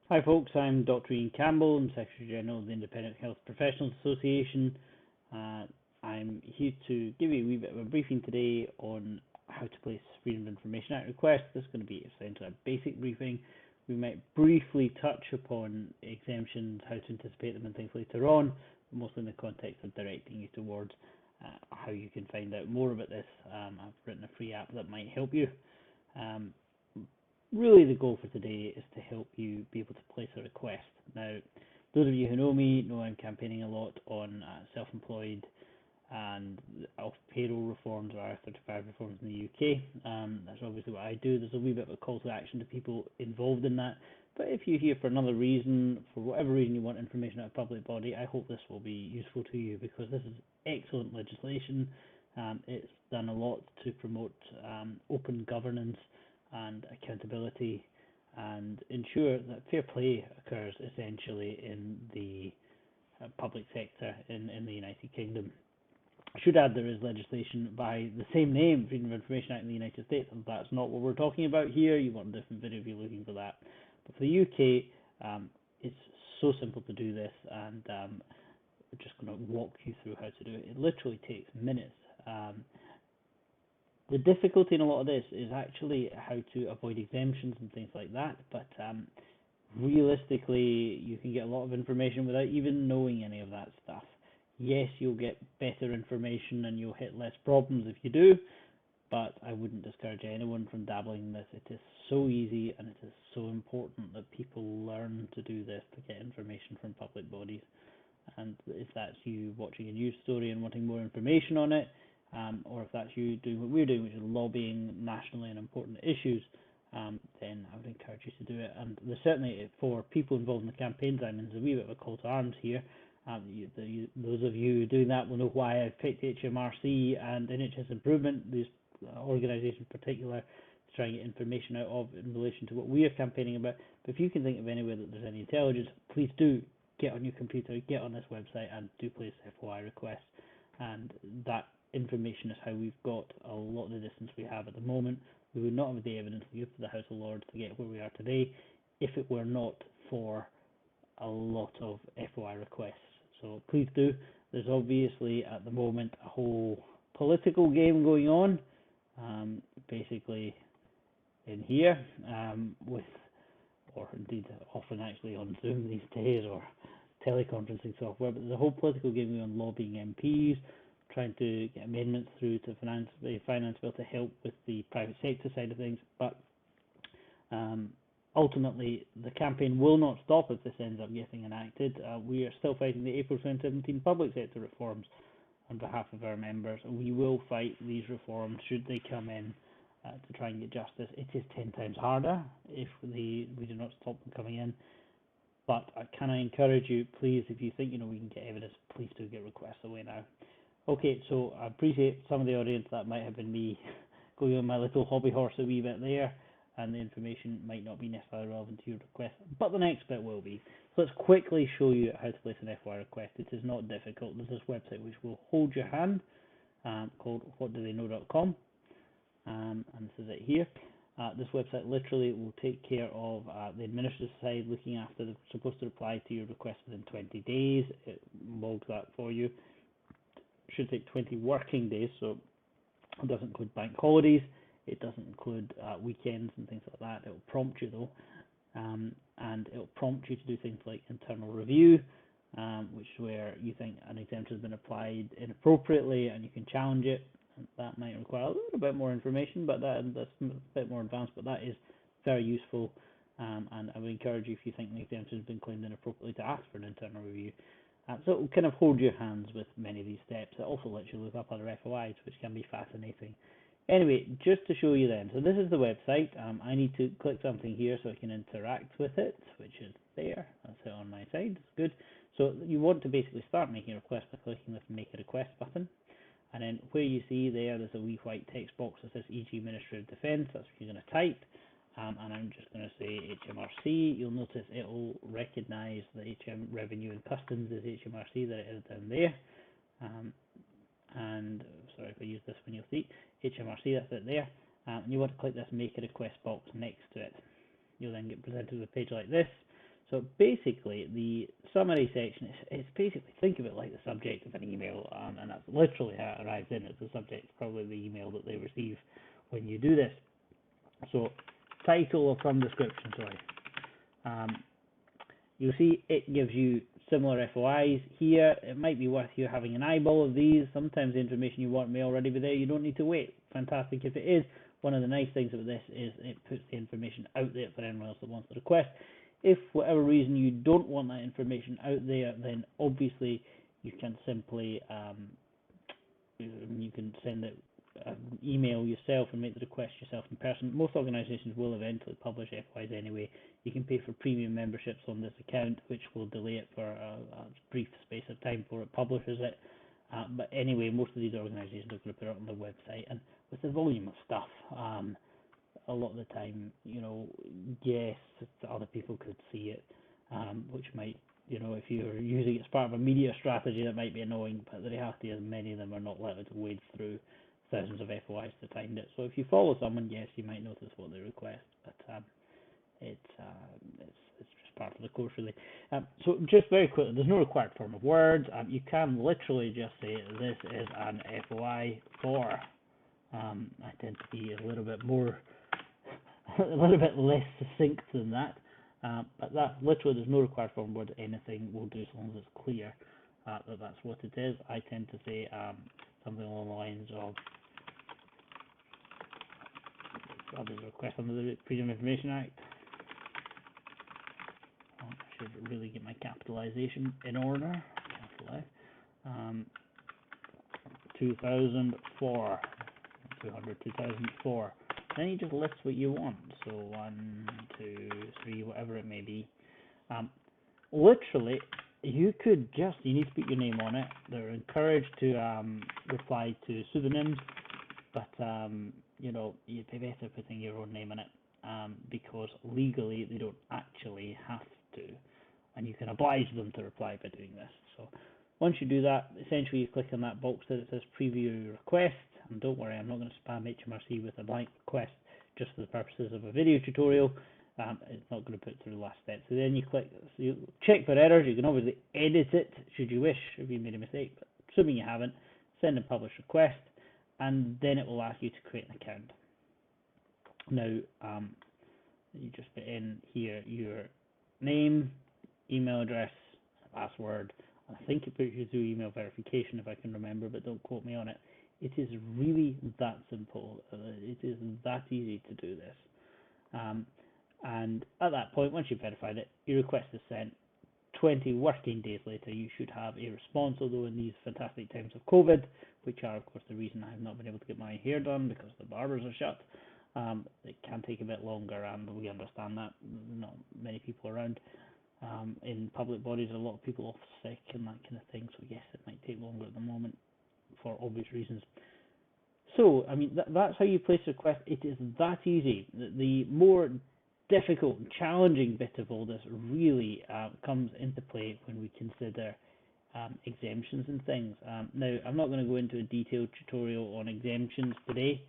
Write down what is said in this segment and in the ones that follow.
Hi folks, I'm Dr. Ian Campbell, I'm Secretary General of the Independent Health Professionals Association. I'm here to give you a wee bit of a briefing today on how to place Freedom of Information Act requests. This is going to be essentially a basic briefing. We might briefly touch upon exemptions, how to anticipate them and things later on, mostly in the context of directing you towards how you can find out more about this. I've written a free app that might help you. Really the goal for today is to help you be able to place a request. Now, those of you who know me know I'm campaigning a lot on self-employed and off payroll reforms or IR35 reforms in the UK. That's obviously what I do. There's a wee bit of a call to action to people involved in that. But if you're here for another reason, for whatever reason you want information out of a public body, I hope this will be useful to you because this is excellent legislation. It's done a lot to promote open governance and accountability and ensure that fair play occurs essentially in the public sector in the United Kingdom. I should add there is legislation by the same name, Freedom of Information Act in the United States, and that's not what we're talking about here. You want a different video if you're looking for that. But for the UK, it's so simple to do this, and we're just going to walk you through how to do it. It literally takes minutes. The difficulty in a lot of this is actually how to avoid exemptions and things like that, but realistically, you can get a lot of information without even knowing any of that stuff. Yes, you'll get better information and you'll hit less problems if you do, but I wouldn't discourage anyone from dabbling in this. It is so easy and it is so important that people learn to do this to get information from public bodies. And if that's you watching a news story and wanting more information on it, or if that's you doing what we're doing, which is lobbying nationally on important issues, then I would encourage you to do it. And there's certainly, for people involved in the campaigns, there's a wee bit of a call to arms here. Those of you doing that will know why I've picked HMRC and NHS Improvement, these organisations in particular, to try and get information out of in relation to what we are campaigning about. But if you can think of anywhere that there's any intelligence, please do get on your computer, get on this website and do place FOI requests. And that information is how we've got a lot of the distance we have at the moment. We would not have the evidence we give to the House of Lords to get where we are today if it were not for a lot of FOI requests. So please do. There's obviously at the moment a whole political game going on, basically in here, with, or indeed often actually on Zoom these days or teleconferencing software, but there's a whole political game going on lobbying MPs, trying to get amendments through to the finance bill to help with the private sector side of things, but ultimately the campaign will not stop if this ends up getting enacted. We are still fighting the April 2017 public sector reforms on behalf of our members. We will fight these reforms should they come in to try and get justice. It is 10 times harder if we do not stop them coming in, but can I encourage you, please, if you think we can get evidence, please do get requests away now. Okay, so I appreciate some of the audience that might have been me going on my little hobby horse a wee bit there, and the information might not be necessarily relevant to your request, but the next bit will be. So let's quickly show you how to place an FOI request. It is not difficult. There's this website which will hold your hand called whatdotheyknow.com, and this is it here. This website literally will take care of the administrative side, looking after they're supposed to reply to your request within 20 days. It logs that for you. Should take 20 working days, so it doesn't include bank holidays, it doesn't include weekends and things like that. It will prompt you though, and it will prompt you to do things like internal review, which is where you think an exemption has been applied inappropriately and you can challenge it. And that might require a little bit more information, but that's a bit more advanced, but that is very useful, and I would encourage you, if you think an exemption has been claimed inappropriately, to ask for an internal review. So it will kind of hold your hands with many of these steps. It also lets you look up other FOIs, which can be fascinating. Anyway, just to show you then, so this is the website. I need to click something here so I can interact with it, which is there. That's it on my side. It's good. So you want to basically start making a request by clicking this Make a Request button. And then where you see there's a wee white text box that says EG Ministry of Defence. That's what you're going to type. And I'm just going to say HMRC. You'll notice it will recognise the HM Revenue and Customs as HMRC, that it is down there. And sorry if I use this one, you'll see HMRC, that's it there. And you want to click this Make a Request box next to it. You'll then get presented with a page like this. So basically, the summary section is basically, think of it like the subject of an email, and that's literally how it arrives in. It's the subject, probably the email that they receive when you do this. So, title or some description, sorry. You'll see it gives you similar FOIs here. It might be worth you having an eyeball of these. Sometimes the information you want may already be there. You don't need to wait. Fantastic if it is. One of the nice things about this is it puts the information out there for anyone else that wants to request. If for whatever reason you don't want that information out there, then obviously you can simply you can send it email yourself and make the request yourself in person. Most organisations will eventually publish FOIs anyway. You can pay for premium memberships on this account, which will delay it for a brief space of time before it publishes it. But anyway, most of these organisations are going to put it on their website, and with the volume of stuff, a lot of the time, yes, other people could see it, which might, if you're using it as part of a media strategy, that might be annoying, but the reality is many of them are not likely to wade through thousands of FOIs to find it. So if you follow someone, yes, you might notice what they request, but it's just part of the course, really. So just very quickly, there's no required form of words. You can literally just say this is an FOI for. I tend to be a little bit less succinct than that, but that literally there's no required form of words. Anything will do as long as it's clear that that's what it is. I tend to say something along the lines of there's a request under the Freedom of Information Act. I should really get my capitalization in order. Capital F. 2004. 2004. Then you just list what you want. So 1, 2, 3, whatever it may be. Literally, you need to put your name on it. They're encouraged to reply to pseudonyms, but you'd be better putting your own name in it, because legally they don't actually have to, and you can oblige them to reply by doing this. So once you do that, essentially you click on that box that says preview request, and don't worry, I'm not going to spam HMRC with a blank request just for the purposes of a video tutorial. It's not going to put through the last step. So then you click, so you check for errors. You can obviously edit it should you wish if you made a mistake, but assuming you haven't, send a publish request, and then it will ask you to create an account. Now, you just put in here your name, email address, password. I think it puts you through email verification if I can remember, but don't quote me on it. It is really that simple. It is that easy to do this. And at that point, once you've verified it, your request is sent. 20 working days later, you should have a response, although in these fantastic times of COVID, which are, of course, the reason I have not been able to get my hair done because the barbers are shut, it can take a bit longer, and we understand that. Not many people around. In public bodies, a lot of people off sick and that kind of thing, so yes, it might take longer at the moment for obvious reasons. So, I mean, that's how you place a request. It is that easy. The more difficult and challenging bit of all this really comes into play when we consider exemptions and things. Now, I'm not going to go into a detailed tutorial on exemptions today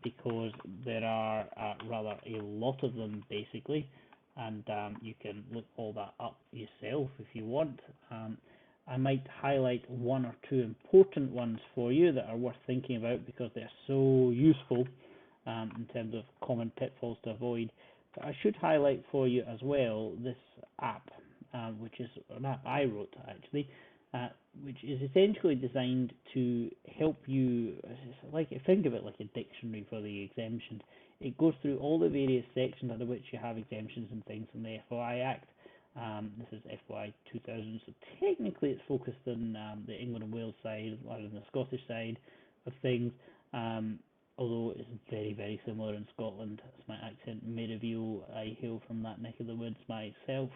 because there are rather a lot of them, basically, and you can look all that up yourself if you want. I might highlight one or two important ones for you that are worth thinking about because they're so useful in terms of common pitfalls to avoid. But I should highlight for you as well this app, which is an app I wrote actually, which is essentially designed to help you, think of it like a dictionary for the exemptions. It goes through all the various sections under which you have exemptions and things from the FOI Act. This is FOI 2000, so technically it's focused on the England and Wales side rather than the Scottish side of things, although it's very, very similar in Scotland. As my accent may reveal, I hail from that neck of the woods myself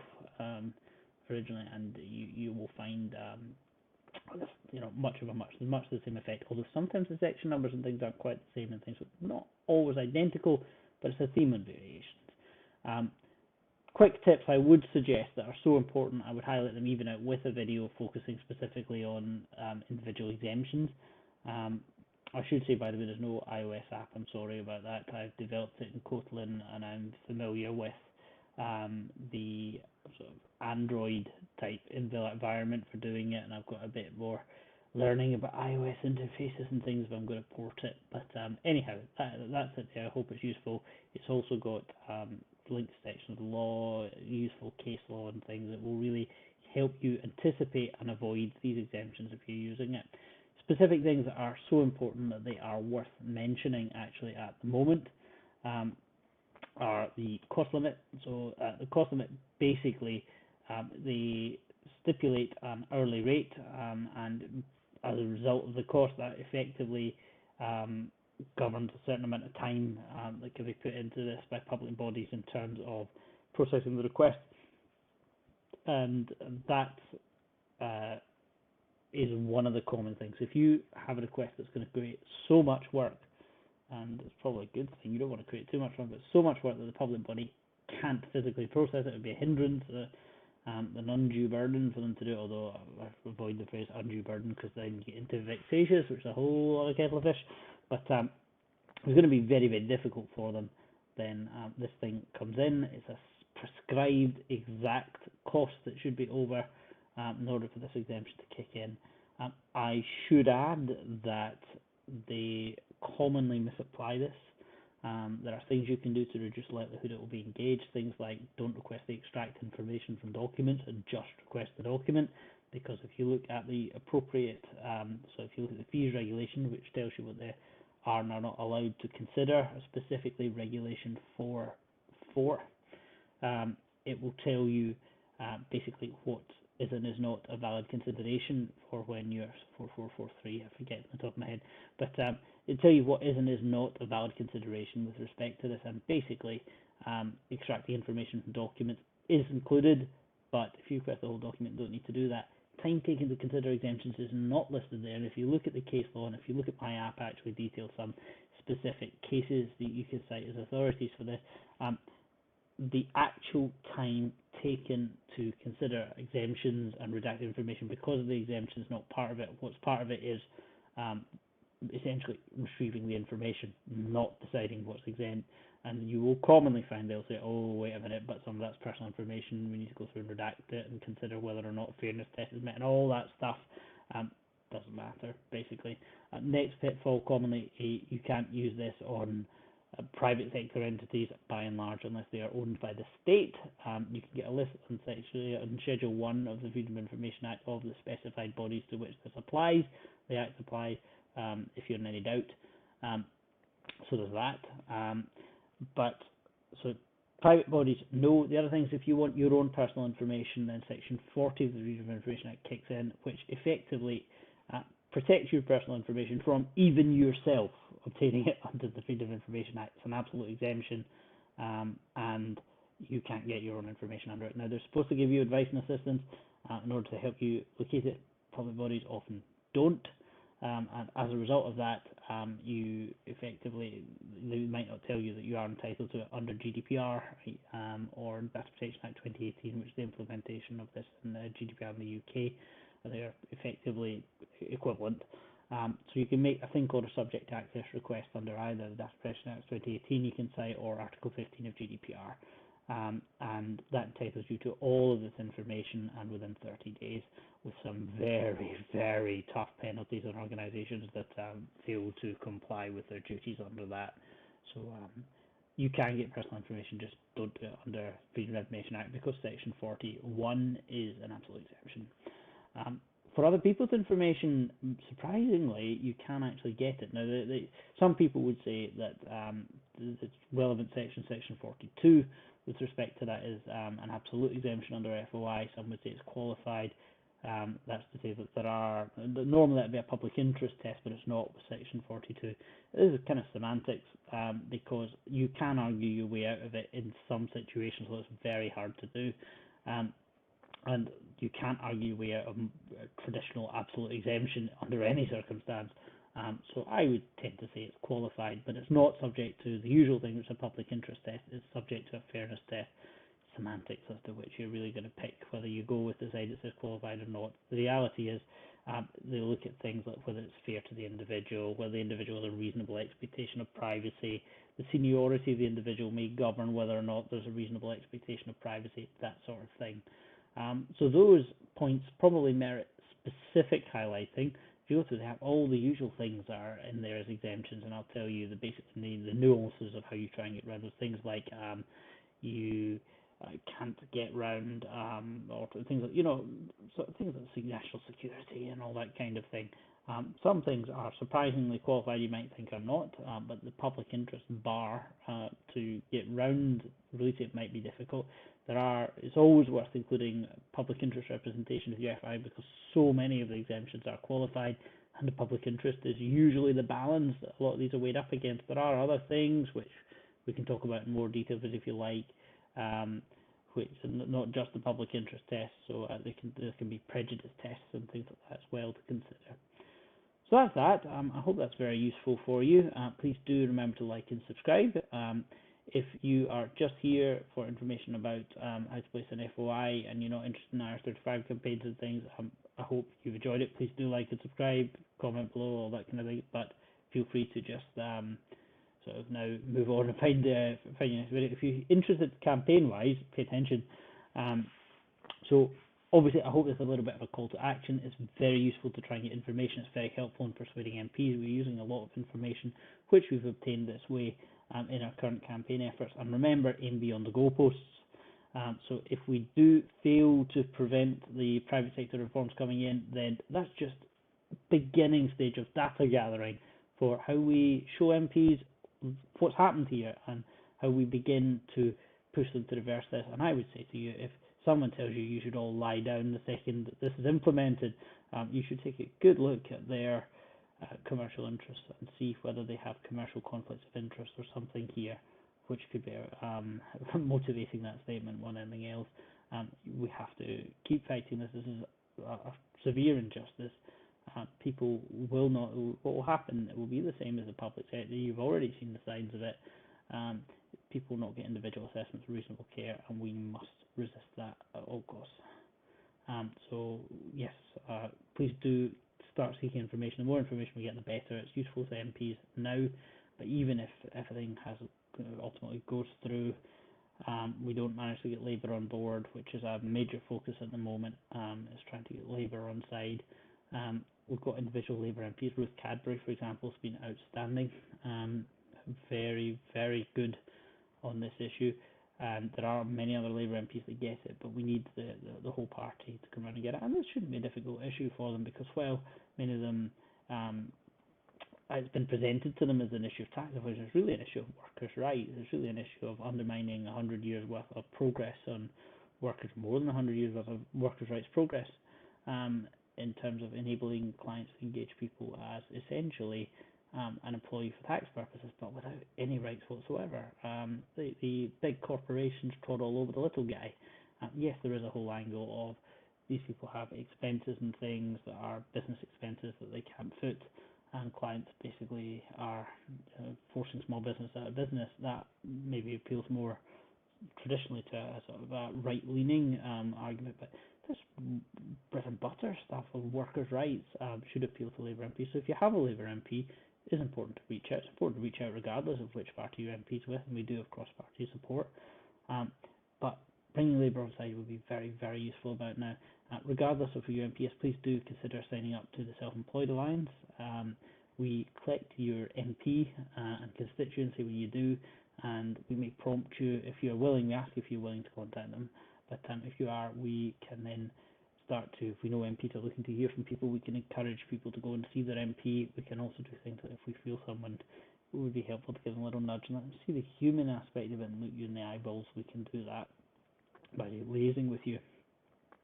originally, and you will find much the same effect, although sometimes the section numbers and things aren't quite the same and things, so not always identical, but it's a theme and variations. Quick tips I would suggest that are so important, I would highlight them even out with a video focusing specifically on individual exemptions. I should say, by the way, there's no iOS app, I'm sorry about that. I've developed it in Kotlin and I'm familiar with the sort of Android type environment for doing it, and I've got a bit more learning about iOS interfaces and things if I'm going to port it. But anyhow, that's it there. I hope it's useful. It's also got links to sections of law, useful case law and things that will really help you anticipate and avoid these exemptions if you're using it. Specific things that are so important that they are worth mentioning actually at the moment are the cost limit. So the cost limit basically they stipulate an hourly rate, and as a result of the cost, that effectively governs a certain amount of time that can be put into this by public bodies in terms of processing the request, and that is one of the common things. If you have a request that's going to create so much work, and it's probably a good thing, you don't want to create too much work, but so much work that the public body can't physically process it, would be a hindrance, an undue burden for them to do it, although I avoid the phrase undue burden because then you get into vexatious, which is a whole other kettle of fish, but it's going to be very, very difficult for them. Then this thing comes in, it's a prescribed exact cost that should be over in order for this exemption to kick in. I should add that they commonly misapply this. There are things you can do to reduce the likelihood it will be engaged. Things like don't request the extract information from documents and just request the document. Because if you look at the appropriate, so if you look at the fees regulation, which tells you what they are and are not allowed to consider, specifically regulation 4.4, it will tell you basically what is and is not a valid consideration for when you're 4443, I forget off the top of my head, but it'll tell you what is and is not a valid consideration with respect to this, and basically extracting information from documents is included, but if you request the whole document, you don't need to do that. Time taken to consider exemptions is not listed there, and if you look at the case law, and if you look at my app, actually details some specific cases that you can cite as authorities for this. The actual time taken to consider exemptions and redact information, because of the exemption is not part of it. What's part of it is essentially retrieving the information, not deciding what's exempt. And you will commonly find they'll say, oh, wait a minute, but some of that's personal information, we need to go through and redact it and consider whether or not fairness test is met, and all that stuff doesn't matter, basically. Next pitfall, commonly, you can't use this on private sector entities by and large unless they are owned by the state. You can get a list on Schedule 1 of the Freedom of Information Act of the specified bodies to which this applies. The Act applies if you're in any doubt. So there's that. So private bodies, no. The other thing is if you want your own personal information, then Section 40 of the Freedom of Information Act kicks in, which effectively protects your personal information from even yourself obtaining it under the Freedom of Information Act. It's an absolute exemption, and you can't get your own information under it. Now, they're supposed to give you advice and assistance in order to help you locate it. Public bodies often don't, and as a result of that, you effectively, they might not tell you that you are entitled to it under GDPR or Data Protection Act 2018, which is the implementation of this in the GDPR in the UK. They are effectively equivalent. So you can make a thing called a subject access request under either the Data Protection Act 2018 you can cite or Article 15 of GDPR, and that entitles you to all of this information and within 30 days, with some very, very tough penalties on organisations that fail to comply with their duties under that. So you can get personal information, just don't do it under Freedom of Information Act because Section 41 is an absolute exemption. For other people's information, surprisingly, you can actually get it. Now, some people would say that the relevant section, Section 42, with respect to that is an absolute exemption under FOI. Some would say it's qualified. That's to say that normally that would be a public interest test, but it's not with Section 42. This is kind of semantics because you can argue your way out of it in some situations, so it's very hard to do. And you can't argue your way out of a traditional absolute exemption under any circumstance. So I would tend to say it's qualified, but it's not subject to the usual thing, which is a public interest test. It's subject to a fairness test. semantics as to which you're really going to pick, whether you go with the side that says qualified or not. The reality is they look at things like whether it's fair to the individual, whether the individual has a reasonable expectation of privacy, the seniority of the individual may govern whether or not there's a reasonable expectation of privacy, that sort of thing. So those points probably merit specific highlighting. If you go through the app, all the usual things are in there as exemptions, and I'll tell you the basics and the nuances of how you try and get around those things, like you can't get round, or things like, sort of things like national security and all that kind of thing. Some things are surprisingly qualified, you might think are not, but the public interest bar to get round release it might be difficult. It's always worth including public interest representation of the FOI, because so many of the exemptions are qualified, and the public interest is usually the balance that a lot of these are weighed up against. There are other things which we can talk about in more detail, but if you like, which are not just the public interest tests, so there can be prejudice tests and things like that as well to consider. So that's that. I hope that's very useful for you. Please do remember to like and subscribe. If you are just here for information about how to place an FOI and you're not interested in IR35 campaigns and things, I hope you've enjoyed it. Please do like and subscribe, comment below, all that kind of thing. But feel free to just sort of now move on and find your next video. If you're interested campaign-wise, pay attention. So obviously, I hope this is a little bit of a call to action. It's very useful to try and get information. It's very helpful in persuading MPs. We're using a lot of information which we've obtained this way in our current campaign efforts. And remember, aim beyond the goalposts. So if we do fail to prevent the private sector reforms coming in, then that's just beginning stage of data gathering for how we show MPs what's happened here and how we begin to push them to reverse this. And I would say to you, if someone tells you you should all lie down the second that this is implemented, you should take a good look at their commercial interests and see whether they have commercial conflicts of interest or something here which could be motivating that statement more than anything else. We have to keep fighting this. This is a severe injustice. People will not, what will happen, it will be the same as the public sector. You've already seen the signs of it. People not get individual assessments of reasonable care, and we must resist that at all costs. So yes, please do start seeking information. The more information we get, the better. It's useful to MPs now, but even if everything ultimately goes through, we don't manage to get Labour on board, which is a major focus at the moment, is trying to get Labour on side. We've got individual Labour MPs. Ruth Cadbury, for example, has been outstanding, very, very good on this issue. There are many other Labour MPs that get it, but we need the whole party to come around and get it. And this shouldn't be a difficult issue for them, because, well, many of them, it's been presented to them as an issue of tax evasion. It's really an issue of workers' rights. It's really an issue of undermining 100 years worth of progress on workers, more than 100 years worth of workers' rights progress, in terms of enabling clients to engage people as essentially an employee for tax purposes, but without any rights whatsoever. The big corporations trod all over the little guy. Yes, there is a whole angle of these people have expenses and things that are business expenses that they can't foot, and clients basically are forcing small business out of business. That maybe appeals more traditionally to a sort of a right-leaning argument, but this bread and butter stuff of workers' rights should appeal to Labour MPs. So if you have a Labour MP, it is important to reach out. It's important to reach out regardless of which party your MP is with, and we do have cross-party support. But bringing Labour on side would be very, very useful about now. Regardless of who your MP is, please do consider signing up to the Self-Employed Alliance. We collect your MP and constituency when you do, and we may prompt you if you're willing. We ask if you're willing to contact them. But if you are, we can then start to, if we know MPs are looking to hear from people, we can encourage people to go and see their MP. We can also do things like if we feel someone would be helpful to give them a little nudge and see the human aspect of it and look you in the eyeballs. We can do that by liaising with you.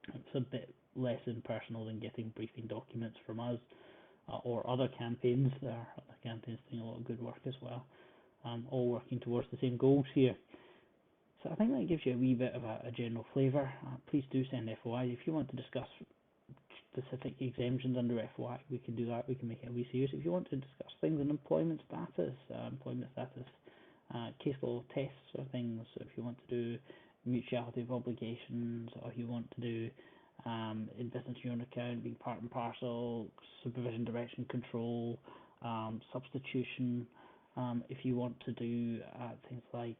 It's a bit less impersonal than getting briefing documents from us or other campaigns. There are other campaigns doing a lot of good work as well, all working towards the same goals here. So I think that gives you a wee bit of a general flavour. Please do send FOI. If you want to discuss specific exemptions under FOI, we can do that. We can make it a wee series. If you want to discuss things in employment status, case law tests or things, so if you want to do mutuality of obligations, or you want to do in business your own account, being part and parcel, supervision, direction, control, substitution. If you want to do things like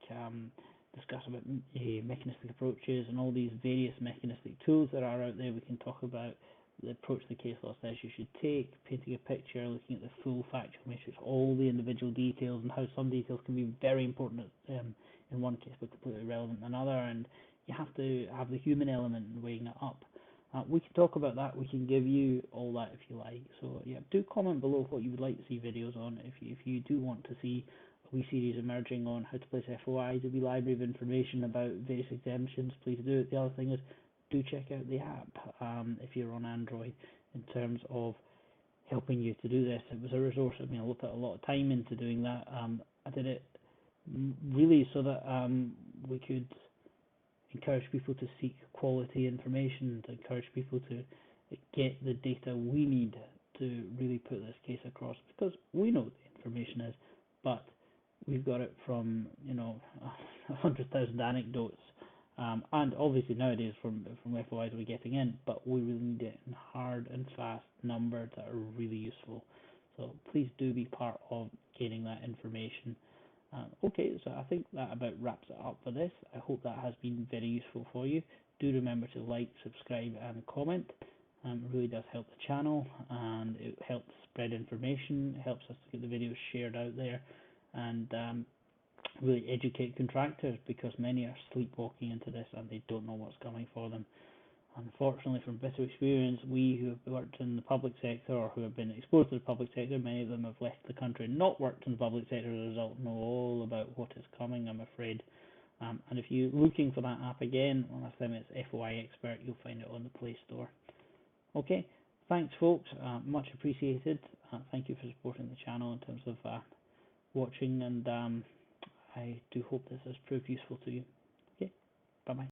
discuss about mechanistic approaches and all these various mechanistic tools that are out there, we can talk about the approach the case law says you should take, painting a picture, looking at the full factual matrix, all the individual details, and how some details can be very important in one case but completely irrelevant in another, and you have to have the human element in weighing it up. We can talk about that, we can give you all that if you like. So yeah, do comment below what you would like to see videos on. If you do want to see a wee series emerging on how to place FOIs, a wee library of information about various exemptions, please do it. The other thing is, do check out the app if you're on Android, in terms of helping you to do this. It was a resource. I mean, I put a lot of time into doing that. I did it really so that we could encourage people to seek quality information, to encourage people to get the data we need to really put this case across, because we know what the information is, but we've got it from 100,000 anecdotes, and obviously nowadays from FOIs we're getting in, but we really need it in hard and fast numbers that are really useful. So please do be part of gaining that information. Okay, so I think that about wraps it up for this. I hope that has been very useful for you. Do remember to like, subscribe and comment. It really does help the channel, and it helps spread information. It helps us to get the videos shared out there, and really educate contractors, because many are sleepwalking into this and they don't know what's coming for them. Unfortunately, from bitter experience, we who have worked in the public sector or who have been exposed to the public sector, many of them have left the country and not worked in the public sector as a result, know all about what is coming, I'm afraid. And if you're looking for that app again, well, last time it's FOI Expert, you'll find it on the Play Store. Okay, thanks folks, much appreciated. Thank you for supporting the channel in terms of watching, and I do hope this has proved useful to you. Okay, bye bye.